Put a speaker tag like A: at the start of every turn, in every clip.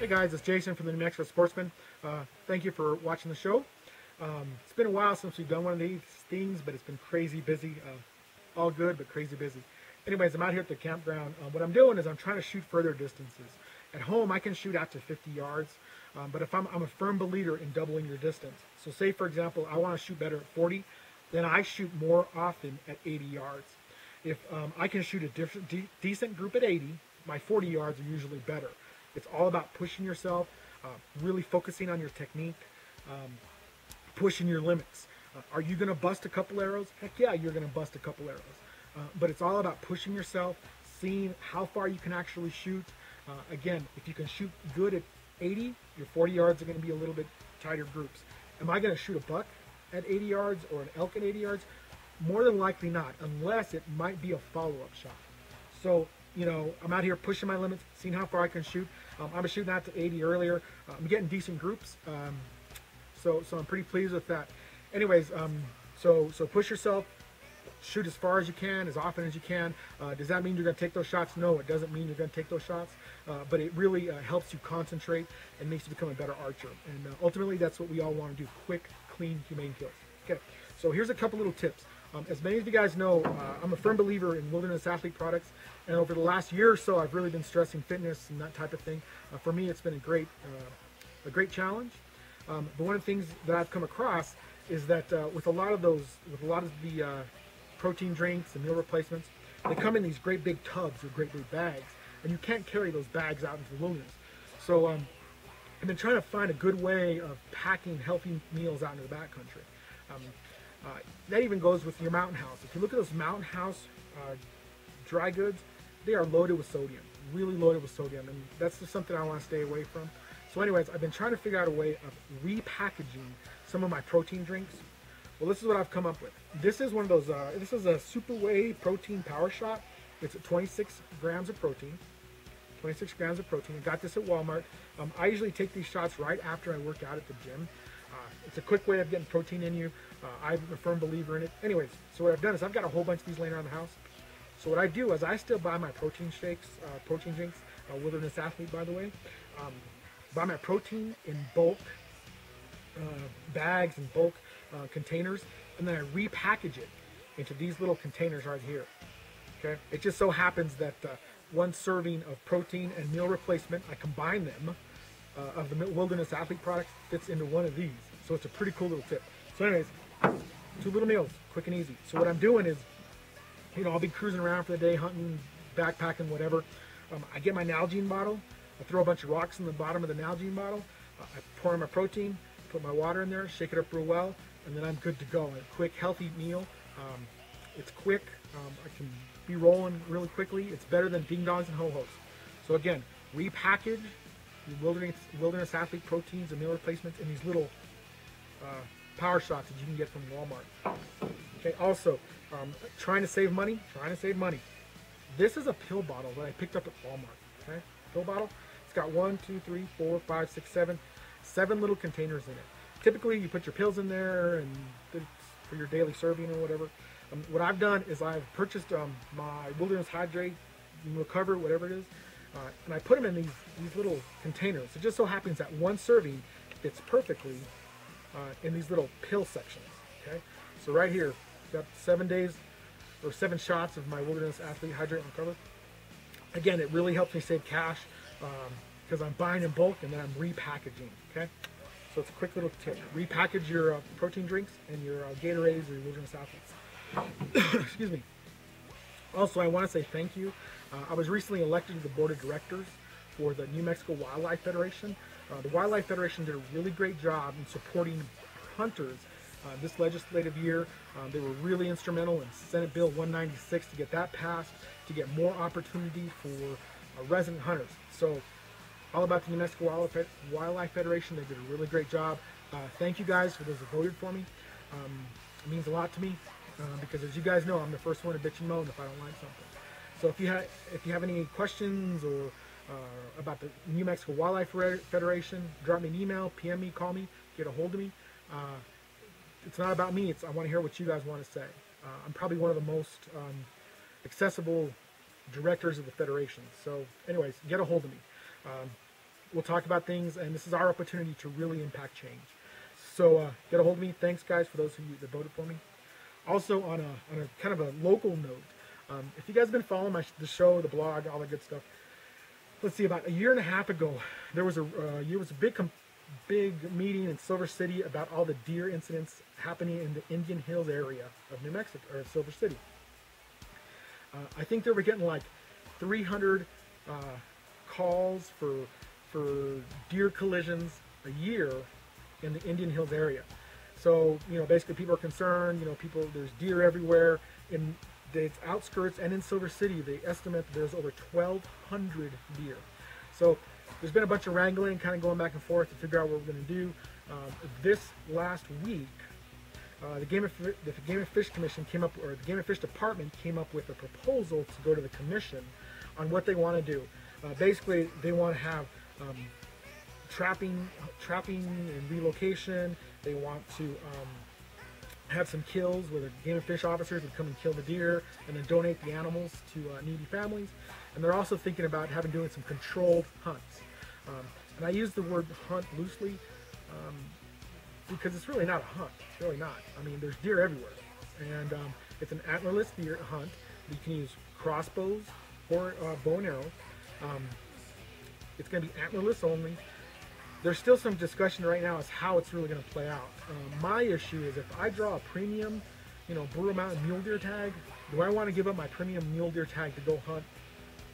A: Hey guys, it's Jason from the New Mexico Sportsman. Thank you for watching the show. It's been a while since we've done one of these things, but it's been crazy busy. All good, but crazy busy. Anyways, I'm out here at the campground. What I'm doing is I'm trying to shoot further distances. At home, I can shoot out to 50 yards, but if I'm a firm believer in doubling your distance. So say, for example, I want to shoot better at 40, then I shoot more often at 80 yards. If I can shoot a decent group at 80, my 40 yards are usually better. It's all about pushing yourself, really focusing on your technique, pushing your limits. Are you going to bust a couple arrows? Heck yeah, you're going to bust a couple arrows. But it's all about pushing yourself, seeing how far you can actually shoot. Again, if you can shoot good at 80, your 40 yards are going to be a little bit tighter groups. Am I going to shoot a buck at 80 yards or an elk at 80 yards? More than likely not, unless it might be a follow-up shot. So, you know, I'm out here pushing my limits, seeing how far I can shoot. I was shooting out to 80 earlier. I'm getting decent groups, so I'm pretty pleased with that. Anyways, so push yourself, shoot as far as you can, as often as you can. Does that mean you're going to take those shots? No, it doesn't mean you're going to take those shots, but it really helps you concentrate and makes you become a better archer. And ultimately, that's what we all want to do: quick, clean, humane kills. Okay, so here's a couple little tips. As many of you guys know, I'm a firm believer in wilderness athlete products, and over the last year or so, I've really been stressing fitness and that type of thing. For me, it's been a great challenge. But one of the things that I've come across is that with a lot of the protein drinks and meal replacements, they come in these great big tubs or great big bags, and you can't carry those bags out into the wilderness. So I've been trying to find a good way of packing healthy meals out into the backcountry. That even goes with your mountain house. If you look at those mountain house dry goods, they are loaded with sodium, really loaded with sodium, and that's just something I want to stay away from. So anyways, I've been trying to figure out a way of repackaging some of my protein drinks. Well, this is what I've come up with. This is one of those, this is a Super Whey protein power shot. It's at 26 grams of protein. 26 grams of protein. I got this at Walmart. I usually take these shots right after I work out at the gym. It's a quick way of getting protein in you. I'm a firm believer in it. Anyways, so what I've done is I've got a whole bunch of these laying around the house. So what I do is I still buy my protein shakes, protein drinks, Wilderness Athlete, by the way. Buy my protein in bulk bags and bulk containers, and then I repackage it into these little containers right here. Okay, it just so happens that one serving of protein and meal replacement, I combine them, of the Wilderness Athlete products fits into one of these. So it's a pretty cool little tip. So anyways, 2 little meals, quick and easy. So what I'm doing is, you know, I'll be cruising around for the day, hunting, backpacking, whatever. I get my Nalgene bottle, I throw a bunch of rocks in the bottom of the Nalgene bottle, I pour in my protein, put my water in there, shake it up real well, and then I'm good to go. A quick, healthy meal. It's quick. I can be rolling really quickly. It's better than ding dongs and ho-hos. So again, repackage your wilderness athlete proteins and meal replacements in these little power shots that you can get from Walmart. Okay. Also, trying to save money. This is a pill bottle that I picked up at Walmart. Okay, pill bottle. It's got 1, 2, 3, 4, 5, 6, 7 little containers in it. Typically, you put your pills in there and it's for your daily serving or whatever. What I've done is I've purchased my Wilderness Hydrate, Recover, whatever it is, and I put them in these little containers. It just so happens that one serving fits perfectly in these little pill sections. Okay, so right here, got 7 days or 7 shots of my Wilderness Athlete Hydrate and Recover. Again, it really helps me save cash because I'm buying in bulk and then I'm repackaging. Okay, so it's a quick little tip: repackage your protein drinks and your Gatorades or your Wilderness Athletes. Excuse me. Also, I want to say thank you. I was recently elected to the board of directors for the New Mexico Wildlife Federation. The Wildlife Federation did a really great job in supporting hunters this legislative year. They were really instrumental in Senate Bill 196 to get that passed, to get more opportunity for resident hunters. So, all about the New Mexico Wildlife Federation. They did a really great job. Thank you guys for those who voted for me. It means a lot to me because, as you guys know, I'm the first one to bitch and moan if I don't like something. So if you have any questions or about the New Mexico Wildlife Federation, drop me an email, PM me, call me, get a hold of me. It's not about me. I want to hear what you guys want to say. I'm probably one of the most accessible directors of the federation. So anyways, get a hold of me. we'll talk about things, and this is our opportunity to really impact change. So get a hold of me. Thanks, guys, for those of you that voted for me. Also, on a kind of a local note, if you guys have been following the show, the blog, all that good stuff, let's see, about a year and a half ago, there was a big meeting in Silver City about all the deer incidents happening in the Indian Hills area of New Mexico, or Silver City. I think they were getting like 300 calls for deer collisions a year in the Indian Hills area. So, basically people are concerned, there's deer everywhere. In the outskirts and in Silver City, they estimate that there's over 1,200 deer. So there's been a bunch of wrangling, kind of going back and forth to figure out what we're going to do. This last week, the Game and Fish Commission came up, or the Game and Fish Department came up with a proposal to go to the commission on what they want to do. Basically, they want to have trapping and relocation. They want to have some kills where the Game and Fish officers would come and kill the deer and then donate the animals to needy families. And they're also thinking about doing some controlled hunts. And I use the word hunt loosely because it's really not a hunt. It's really not. I mean, there's deer everywhere. And it's an antlerless deer hunt. You can use crossbows or bow and arrow. It's going to be antlerless only. There's still some discussion right now as how it's really going to play out. My issue is if I draw a premium, Blue Mountain mule deer tag, do I want to give up my premium mule deer tag to go hunt,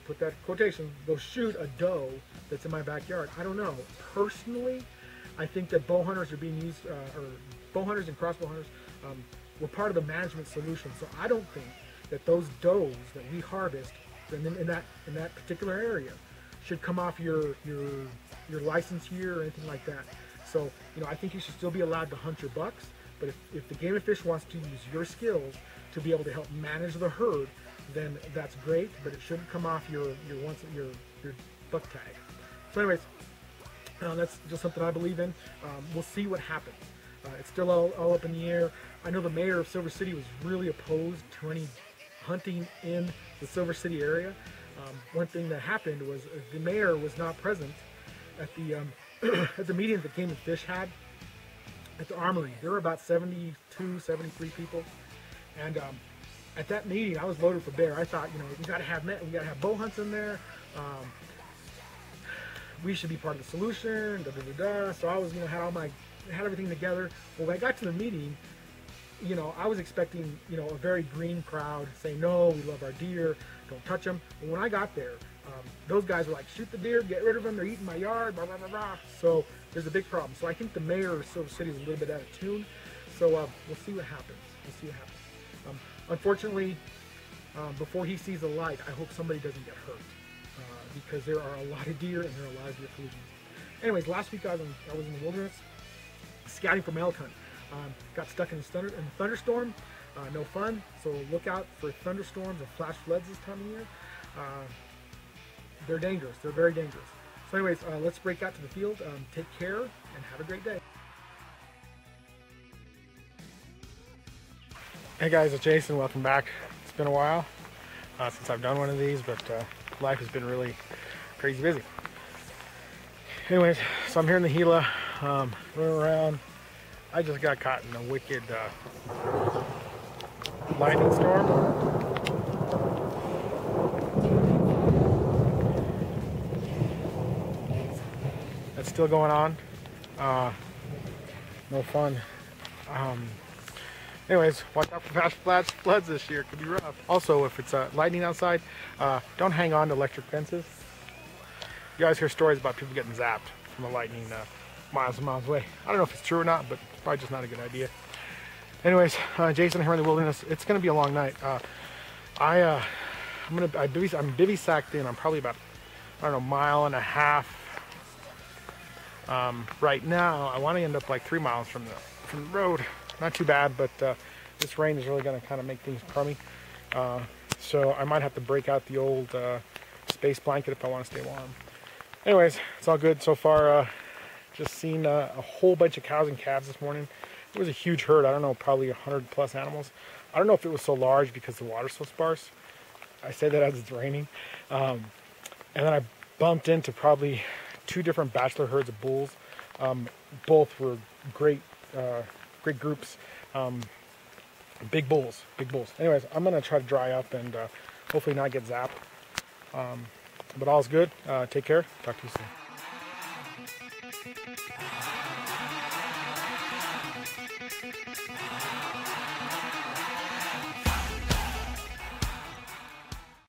A: put that quotation, go shoot a doe that's in my backyard? I don't know. Personally, I think that bow hunters are being used, or bow hunters and crossbow hunters were part of the management solution. So I don't think that those does that we harvest in that particular area should come off your license year or anything like that. So, I think you should still be allowed to hunt your bucks, but if the Game and Fish wants to use your skills to be able to help manage the herd, then that's great, but it shouldn't come off your buck tag. So anyways, that's just something I believe in. We'll see what happens. It's still all up in the air. I know the mayor of Silver City was really opposed to any hunting in the Silver City area. One thing that happened was the mayor was not present at the at the meeting that Game and Fish had at the Armory. There were about 72, 73 people, and at that meeting, I was voted for bear. I thought, we got to have bow hunts in there. We should be part of the solution. So I was, had everything together. Well, when I got to the meeting, I was expecting, a very green crowd saying, no, we love our deer, don't touch them. But when I got there, those guys were like, shoot the deer, get rid of them, they're eating my yard, blah, blah, blah, blah. So there's a big problem. So I think the mayor of Silver City is a little bit out of tune. So we'll see what happens. Unfortunately, before he sees the light, I hope somebody doesn't get hurt because there are a lot of deer and there are a lot of deer collisions. Anyways, last week I was in the wilderness scouting for elk hunt. Got stuck in a thunderstorm. No fun. So look out for thunderstorms and flash floods this time of year. They're dangerous. They're very dangerous. So anyways, let's break out to the field. Take care and have a great day. Hey guys, it's Jason. Welcome back. It's been a while since I've done one of these, but life has been really crazy busy. Anyways, so I'm here in the Gila, running around. I just got caught in a wicked lightning storm. That's still going on. No fun. Anyways, watch out for flash floods this year. It could be rough. Also, if it's lightning outside, don't hang on to electric fences. You guys hear stories about people getting zapped from a lightning miles and miles away. I don't know if it's true or not, but it's probably just not a good idea. Anyways, Jason here in the wilderness. It's going to be a long night. I'm bivy-sacked in. I'm probably about, mile and a half. Right now, I want to end up like 3 miles from the road. Not too bad, but this rain is really going to kind of make things crummy. So I might have to break out the old space blanket if I want to stay warm. Anyways, it's all good so far. Just seen a whole bunch of cows and calves this morning. It was a huge herd. I don't know, probably 100 plus animals. I don't know if it was so large because the water's so sparse. I say that as it's raining. And then I bumped into probably 2 different bachelor herds of bulls. Both were great, great groups. Big bulls, big bulls. Anyways, I'm gonna try to dry up and hopefully not get zapped. But all's good. Take care. Talk to you soon.